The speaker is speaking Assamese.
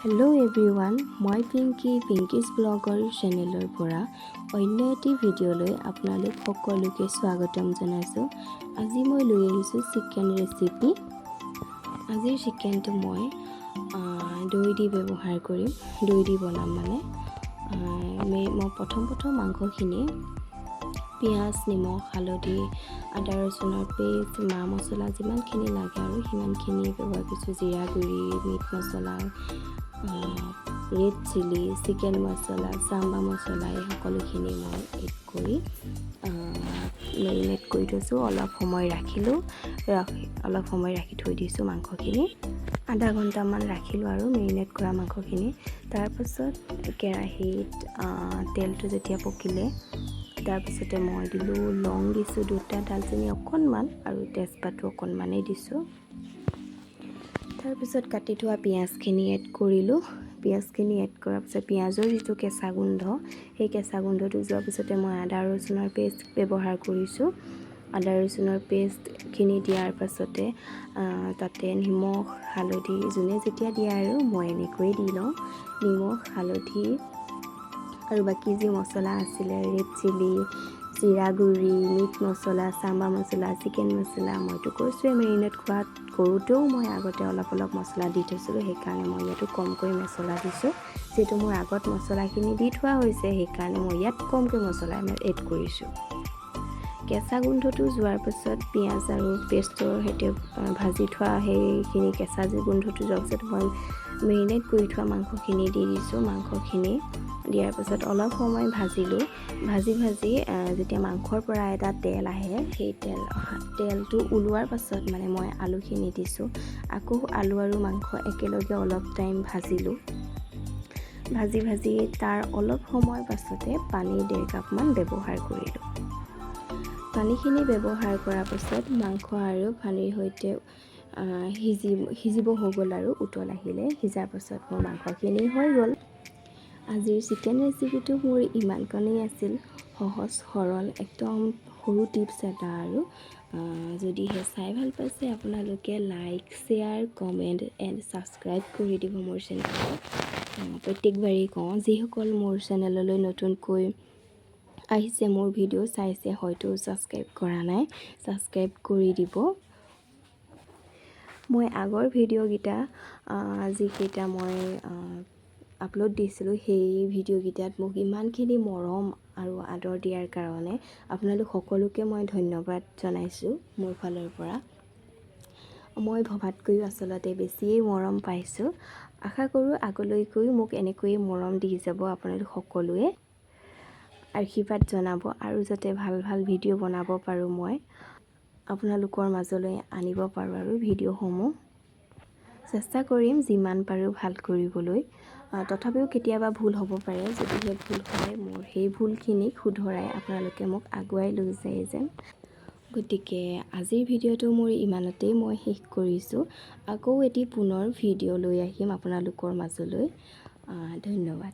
Hello everyone, মই Pinki Pinki's blogger channelৰ পৰা অন্য এটি ভিডিঅ'লৈ আপোনালোক সকলোকে স্বাগতম জনাইছোঁ। আজি মই লৈ আহিছোঁ চিকেন ৰেচিপি। আজিৰ চিকেনটো মই দৈ দি ব্যৱহাৰ কৰিম। দৈ দি বনাম মানে মই প্ৰথম মাংসখিনি পিঁয়াজ, নিমখ, হালধি, আদা ৰচুনৰ পেষ্ট, মা মছলা যিমানখিনি লাগে আৰু সিমানখিনি ব্যৱহাৰ কৰিছোঁ। জিৰা গুড়ি, মিট মছলা, ৰেড চিলি, চিকেন মছলা, চাম্বা মছলা এই সকলোখিনি মই এড কৰি মেৰিনেট কৰি থৈছোঁ। অলপ সময় ৰাখি থৈ দিছোঁ মাংসখিনি। আধা ঘণ্টামান ৰাখিলোঁ আৰু মেৰিনেট কৰা মাংসখিনি। তাৰপাছত কেৰাহীত তেলটো যেতিয়া পকিলে তাৰপিছতে মই দিলোঁ লং দিছোঁ 2টা, দালচেনি অকণমান আৰু তেজপাতো অকণমানেই দিছোঁ। তাৰপিছত কাটি থোৱা পিঁয়াজখিনি এড কৰিলোঁ। পিঁয়াজখিনি এড কৰাৰ পিছত পিঁয়াজৰ যিটো কেঁচা গোন্ধ সেই কেঁচা গোন্ধটো যোৱাৰ পিছতে মই আদা ৰচুনৰ পেষ্ট ব্যৱহাৰ কৰিছোঁ। আদা ৰচুনৰ পেষ্টখিনি দিয়াৰ পাছতে তাতে নিমখ, হালধি যোনে যেতিয়া দিয়ে আৰু মই এনেকৈয়ে দি লওঁ। নিমখ, হালধি আৰু বাকী যি মছলা আছিলে ৰেড চিলি, জিৰা গুড়ি, মিট মছলা, চাম্বা মছলা, চিকেন মছলা মইতো কৈছোঁৱে মেৰিনেট কৰোঁতেও মই আগতে অলপ মছলা দি থৈছিলোঁ, সেইকাৰণে মই ইয়াতো কমকৈ মছলা দিছোঁ। যিহেতু মোৰ আগত মছলাখিনি দি থোৱা হৈছে সেইকাৰণে মই ইয়াত কমকৈ মছলা এড কৰিছোঁ। কেঁচা গোন্ধটো যোৱাৰ পাছত পিঁয়াজ আৰু পেষ্টৰ সৈতে ভাজি থোৱা সেইখিনি কেঁচা গোন্ধটো যোৱাৰ পাছত মই মেৰিনেট কৰি থোৱা মাংসখিনি দি দিছোঁ। মাংসখিনি দিয়াৰ পাছত অলপ সময় ভাজিলোঁ। ভাজি যেতিয়া মাংসৰ পৰা এটা তেল আহে সেই তেলটো ওলোৱাৰ পাছত মানে মই আলুখিনি দিছোঁ। আকৌ আলু আৰু মাংস একেলগে অলপ টাইম ভাজিলোঁ। ভাজি তাৰ অলপ সময় পাছতে পানী 1.5 কাপমান ব্যৱহাৰ কৰিলোঁ। পানীখিনি ব্যৱহাৰ কৰাৰ পাছত মাংস আৰু পানীৰ সৈতে সিজিব হৈ গ'ল আৰু উতল আহিলে। সিজাৰ পাছত মোৰ মাংসখিনি হৈ গ'ল। আজিৰ চিকেন ৰেচিপিটো মোৰ ইমানকণেই আছিল। সহজ সৰল একদম সৰু টিপছ এটা আৰু যদিহে চাই ভাল পাইছে আপোনালোকে like, share, comment and subscribe কৰি দিব মোৰ চেনেলটো। প্ৰত্যেকবাৰেই কওঁ, যিসকল মোৰ চেনেললৈ নতুনকৈ আহিছে, মোৰ ভিডিঅ' চাইছে, হয়তো ছাবস্ক্ৰাইব কৰা নাই, ছাবস্ক্ৰাইব কৰি দিব। মই আগৰ ভিডিঅ'কেইটা যিকেইটা মই আপলোড দিছিলোঁ সেই ভিডিঅ'কেইটাত মোক ইমানখিনি মৰম আৰু আদৰ দিয়াৰ কাৰণে আপোনালোক সকলোকে মই ধন্যবাদ জনাইছোঁ মোৰ ফালৰ পৰা। মই ভবাতকৈও আচলতে বেছিয়েই মৰম পাইছোঁ। আশা কৰোঁ আগলৈকৈও মোক এনেকৈয়ে মৰম দি যাব আপোনালোক সকলোৱে। আশীৰ্বাদ জনাব আৰু যাতে ভাল ভিডিঅ' বনাব পাৰোঁ, মই আপোনালোকৰ মাজলৈ আনিব পাৰোঁ আৰু ভিডিঅ'সমূহ চেষ্টা কৰিম যিমান পাৰোঁ ভাল কৰিবলৈ। তথাপিও কেতিয়াবা ভুল হ'ব পাৰে। যদিহে ভুল হয় মোৰ সেই ভুলখিনিক শুধৰাই আপোনালোকে মোক আগুৱাই লৈ যায় যেন। গতিকে আজিৰ ভিডিঅ'টো মোৰ ইমানতেই মই শেষ কৰিছোঁ। আকৌ এটি পুনৰ ভিডিঅ' লৈ আহিম আপোনালোকৰ মাজলৈ। ধন্যবাদ।